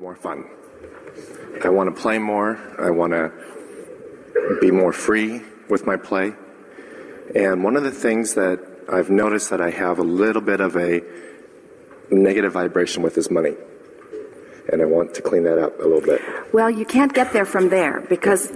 more fun. I want to play more. I want to be more free with my play. And one of the things that I've noticed that I have a little bit of a negative vibration with is money. And I want to clean that up a little bit. Well, you can't get there from there because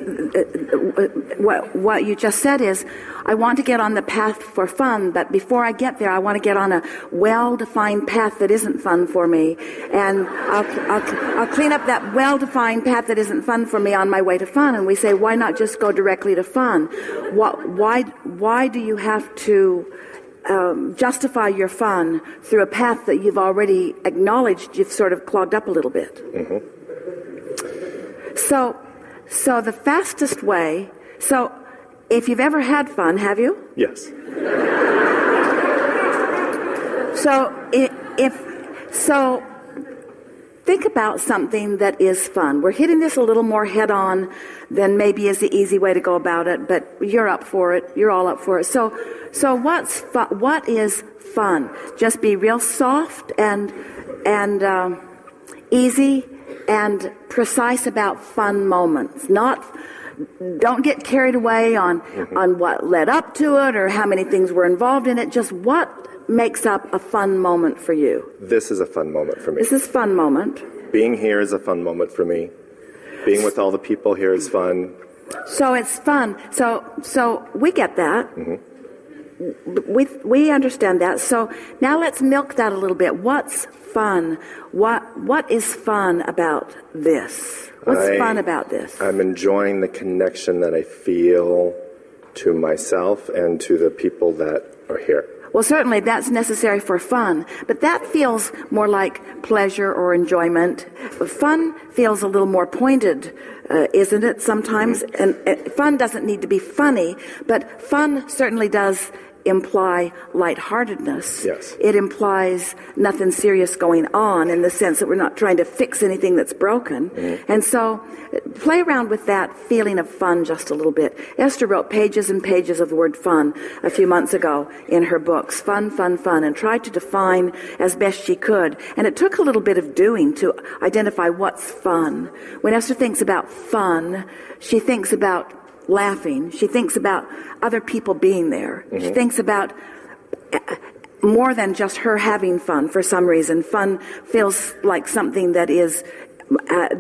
what you just said is, I want to get on the path for fun, but before I get there, I want to get on a well-defined path that isn't fun for me. And I'll clean up that well-defined path that isn't fun for me on my way to fun. And we say, why not just go directly to fun? Why do you have to justify your fun through a path that you've already acknowledged you've sort of clogged up a little bit? Mm-hmm. So the fastest way, so if you've ever had fun, have you? Yes. So think about something that is fun. We're hitting this a little more head-on than maybe is the easy way to go about it, but you're up for it. You're all up for it. So what is fun? Just be real soft and easy and precise about fun moments. Don't get carried away on what led up to it or how many things were involved in it. Just what makes up a fun moment for you? This is a fun moment for me. This is a fun moment. Being here is a fun moment for me. Being with all the people here is fun. So it's fun. So we get that. Mm-hmm. We understand that. So now let's milk that a little bit. What's fun? What is fun about this? What's fun about this? I'm enjoying the connection that I feel to myself and to the people that are here. Well, certainly that's necessary for fun, but that feels more like pleasure or enjoyment. Fun feels a little more pointed, isn't it, sometimes? And fun doesn't need to be funny, but fun certainly does imply lightheartedness. Yes. It implies nothing serious going on in the sense that we're not trying to fix anything that's broken. Mm-hmm. And so play around with that feeling of fun just a little bit. Esther wrote pages and pages of the word fun a few months ago in her books, fun, fun, fun, and tried to define as best she could. And it took a little bit of doing to identify what's fun. When Esther thinks about fun, she thinks about laughing. She thinks about other people being there. Mm-hmm. She thinks about more than just her having fun for some reason. Fun feels like something that is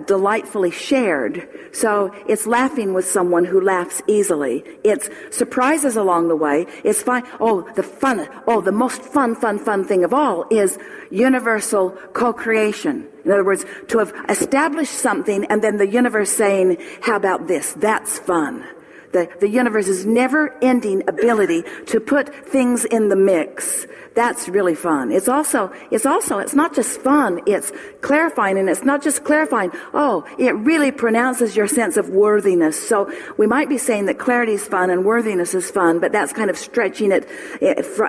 delightfully shared. So it's laughing with someone who laughs easily. It's surprises along the way. It's fun. The most fun thing of all is universal co-creation. In other words, to have established something and then the universe saying, how about this? That's fun. The universe's never-ending ability to put things in the mix. That's really fun. It's not just fun, it's clarifying, and it's not just clarifying. It really pronounces your sense of worthiness. So we might be saying that clarity is fun and worthiness is fun, but that's kind of stretching it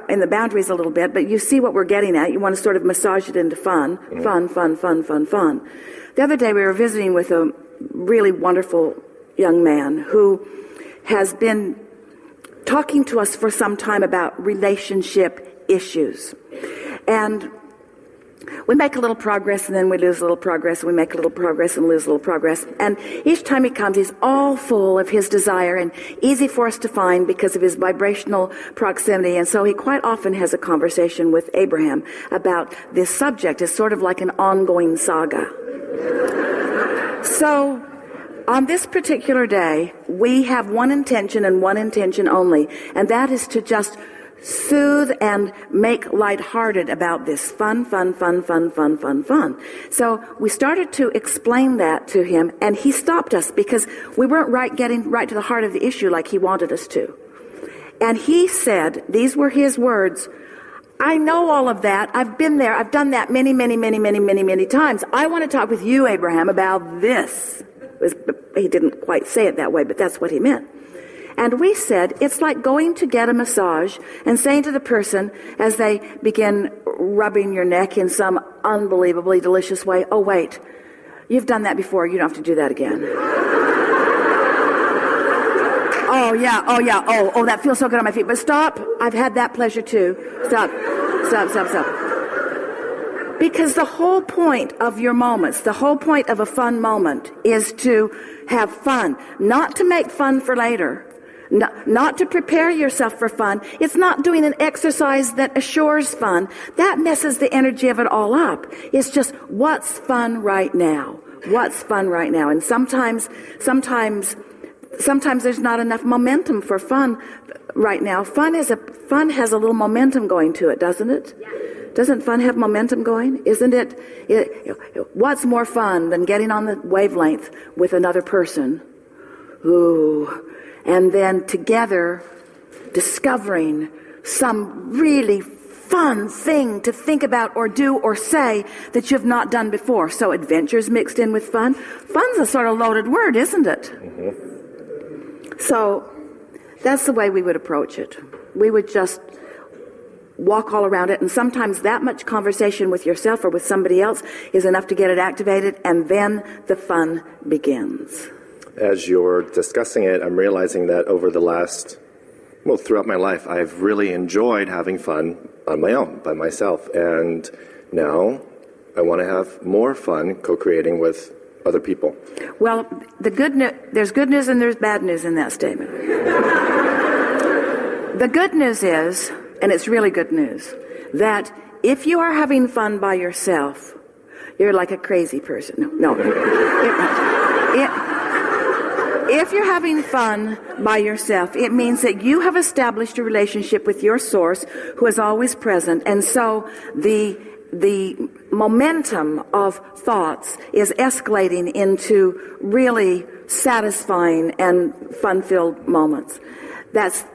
in the boundaries a little bit. But you see what we're getting at. You want to sort of massage it into fun. Fun. The other day we were visiting with a really wonderful young man who has been talking to us for some time about relationship issues. And we make a little progress and then we lose a little progress, and we make a little progress and lose a little progress. And each time he comes, he's all full of his desire and easy for us to find because of his vibrational proximity. And so he quite often has a conversation with Abraham about this subject. It's sort of like an ongoing saga. So on this particular day, we have one intention and one intention only, and that is to just soothe and make lighthearted about this fun. So we started to explain that to him, and he stopped us because we weren't getting right to the heart of the issue like he wanted us to. And he said, these were his words, I know all of that. I've been there. I've done that many times. I want to talk with you, Abraham, about this. He didn't quite say it that way, but that's what he meant. And we said, it's like going to get a massage and saying to the person as they begin rubbing your neck in some unbelievably delicious way, oh, wait, you've done that before. You don't have to do that again. Oh, that feels so good on my feet. But stop. I've had that pleasure too. Stop. Because the whole point of your moments, the whole point of a fun moment is to have fun, not to make fun for later, not to prepare yourself for fun. It's not doing an exercise that assures fun. That messes the energy of it all up. It's just what's fun right now. What's fun right now. And sometimes there's not enough momentum for fun right now. Fun has a little momentum going to it, doesn't it? Yeah. Doesn't fun have momentum going? Isn't it? What's more fun than getting on the wavelength with another person? Ooh. And then together discovering some really fun thing to think about or do or say that you've not done before. So adventure's mixed in with fun. Fun's a sort of loaded word, isn't it? Mm-hmm. So that's the way we would approach it. We would just walk all around it, and sometimes that much conversation with yourself or with somebody else is enough to get it activated, and then the fun begins. As you're discussing it, I'm realizing that over the throughout my life, I've really enjoyed having fun on my own, by myself, and now I want to have more fun co-creating with other people. Well, there's good news and there's bad news in that statement. The good news is, and it's really good news, that if you are having fun by yourself, you're like a crazy person. No. If you're having fun by yourself, it means that you have established a relationship with your source who is always present. And so the momentum of thoughts is escalating into really satisfying and fun-filled moments. That's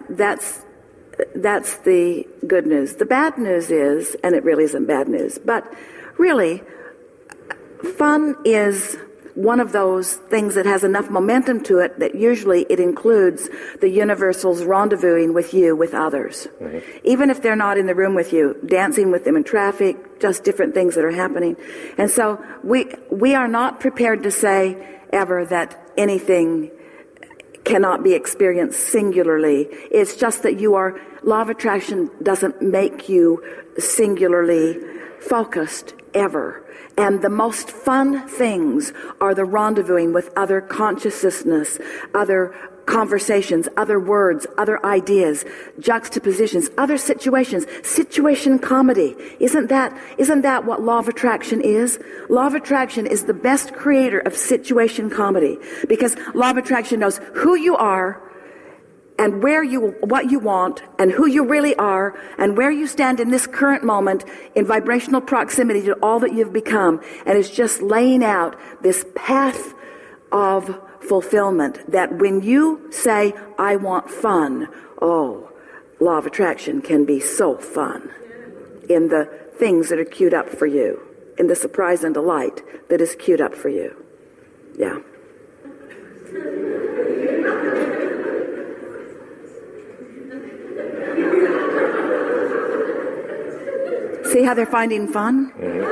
the good news. The bad news is, and it really isn't bad news, but really, fun is one of those things that has enough momentum to it that usually it includes the universal's rendezvousing with you, with others. Mm-hmm. Even if they're not in the room with you, dancing with them in traffic, just different things that are happening. And so we are not prepared to say ever that anything cannot be experienced singularly. It's just that law of attraction doesn't make you singularly focused ever. And the most fun things are the rendezvousing with other consciousness, other conversations, other words, other ideas, juxtapositions, other situations, situation comedy. Isn't that what law of attraction is? Law of attraction is the best creator of situation comedy, because law of attraction knows who you are and what you want and who you really are and where you stand in this current moment in vibrational proximity to all that you've become. And it's just laying out this path of fulfillment that when you say, I want fun, law of attraction can be so fun in the things that are queued up for you, in the surprise and delight that is queued up for you. Yeah. See how they're finding fun? Mm-hmm.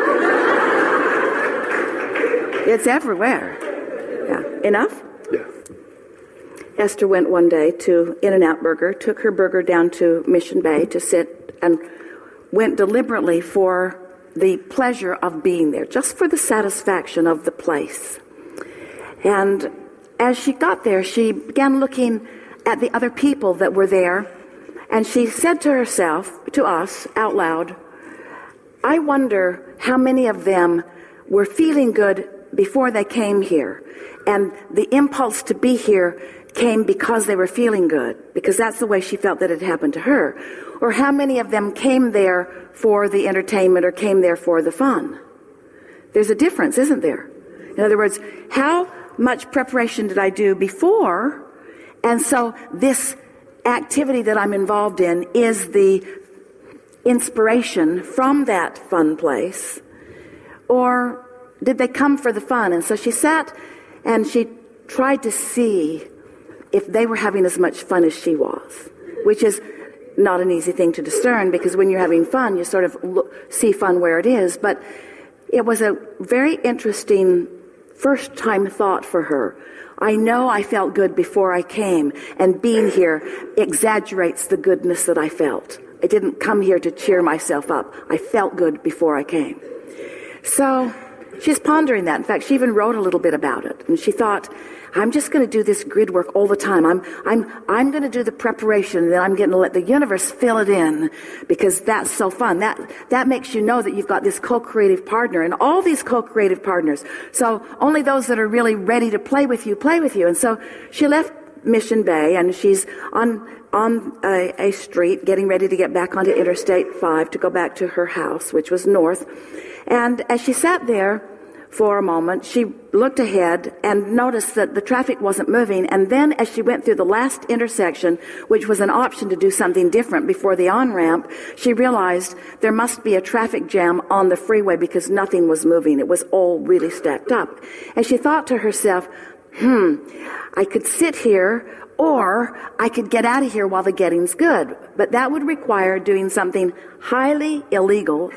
It's everywhere. Yeah. Enough? Yeah. Esther went one day to In-N-Out Burger, took her burger down to Mission Bay to sit, and went deliberately for the pleasure of being there, just for the satisfaction of the place. And as she got there, she began looking at the other people that were there, and she said to herself, to us, out loud, I wonder how many of them were feeling good before they came here, and the impulse to be here came because they were feeling good, because that's the way she felt that it happened to her. Or how many of them came there for the entertainment or came there for the fun? There's a difference, isn't there? In other words, how much preparation did I do before? And so this activity that I'm involved in is the inspiration from that fun place, or did they come for the fun? And so she sat and she tried to see if they were having as much fun as she was, which is not an easy thing to discern, because when you're having fun, you sort of see fun where it is. But it was a very interesting first-time thought for her. I know I felt good before I came, and being here exaggerates the goodness that I felt. I didn't come here to cheer myself up. I felt good before I came. So she's pondering that. In fact, she even wrote a little bit about it. And she thought, I'm just going to do this grid work all the time. I'm going to do the preparation, and then I'm going to let the universe fill it in, because that's so fun. That makes you know that you've got this co-creative partner, and all these co-creative partners. So only those that are really ready to play with you, play with you. And so she left Mission Bay, and she's on a street getting ready to get back onto Interstate 5 to go back to her house, which was north. And as she sat there for a moment, she looked ahead and noticed that the traffic wasn't moving. And then as she went through the last intersection, which was an option to do something different before the on-ramp, she realized there must be a traffic jam on the freeway because nothing was moving. It was all really stacked up. And she thought to herself, I could sit here, or I could get out of here while the getting's good. But that would require doing something highly illegal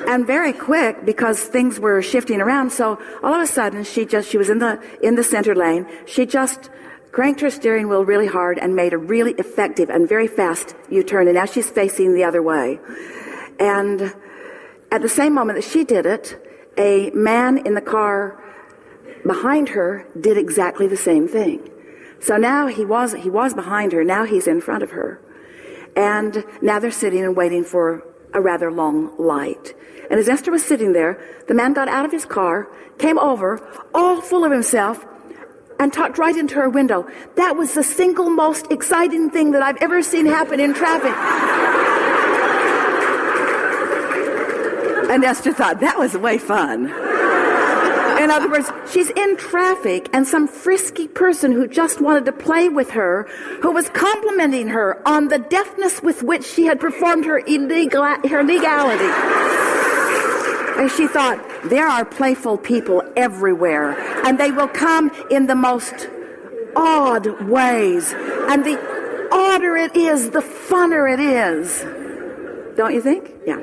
and very quick, because things were shifting around. So all of a sudden, she was in the center lane. She just cranked her steering wheel really hard and made a really effective and very fast U-turn. And now she's facing the other way. And at the same moment that she did it, a man in the car behind her did exactly the same thing. So now he was behind her. Now he's in front of her. And now they're sitting and waiting for a rather long light. And as Esther was sitting there, the man got out of his car, came over, all full of himself, and talked right into her window. That was the single most exciting thing that I've ever seen happen in traffic. And Esther thought, that was way fun. In other words, she's in traffic, and some frisky person who just wanted to play with her, who was complimenting her on the deftness with which she had performed her legality. And she thought, there are playful people everywhere, and they will come in the most odd ways. And the odder it is, the funner it is. Don't you think? Yeah.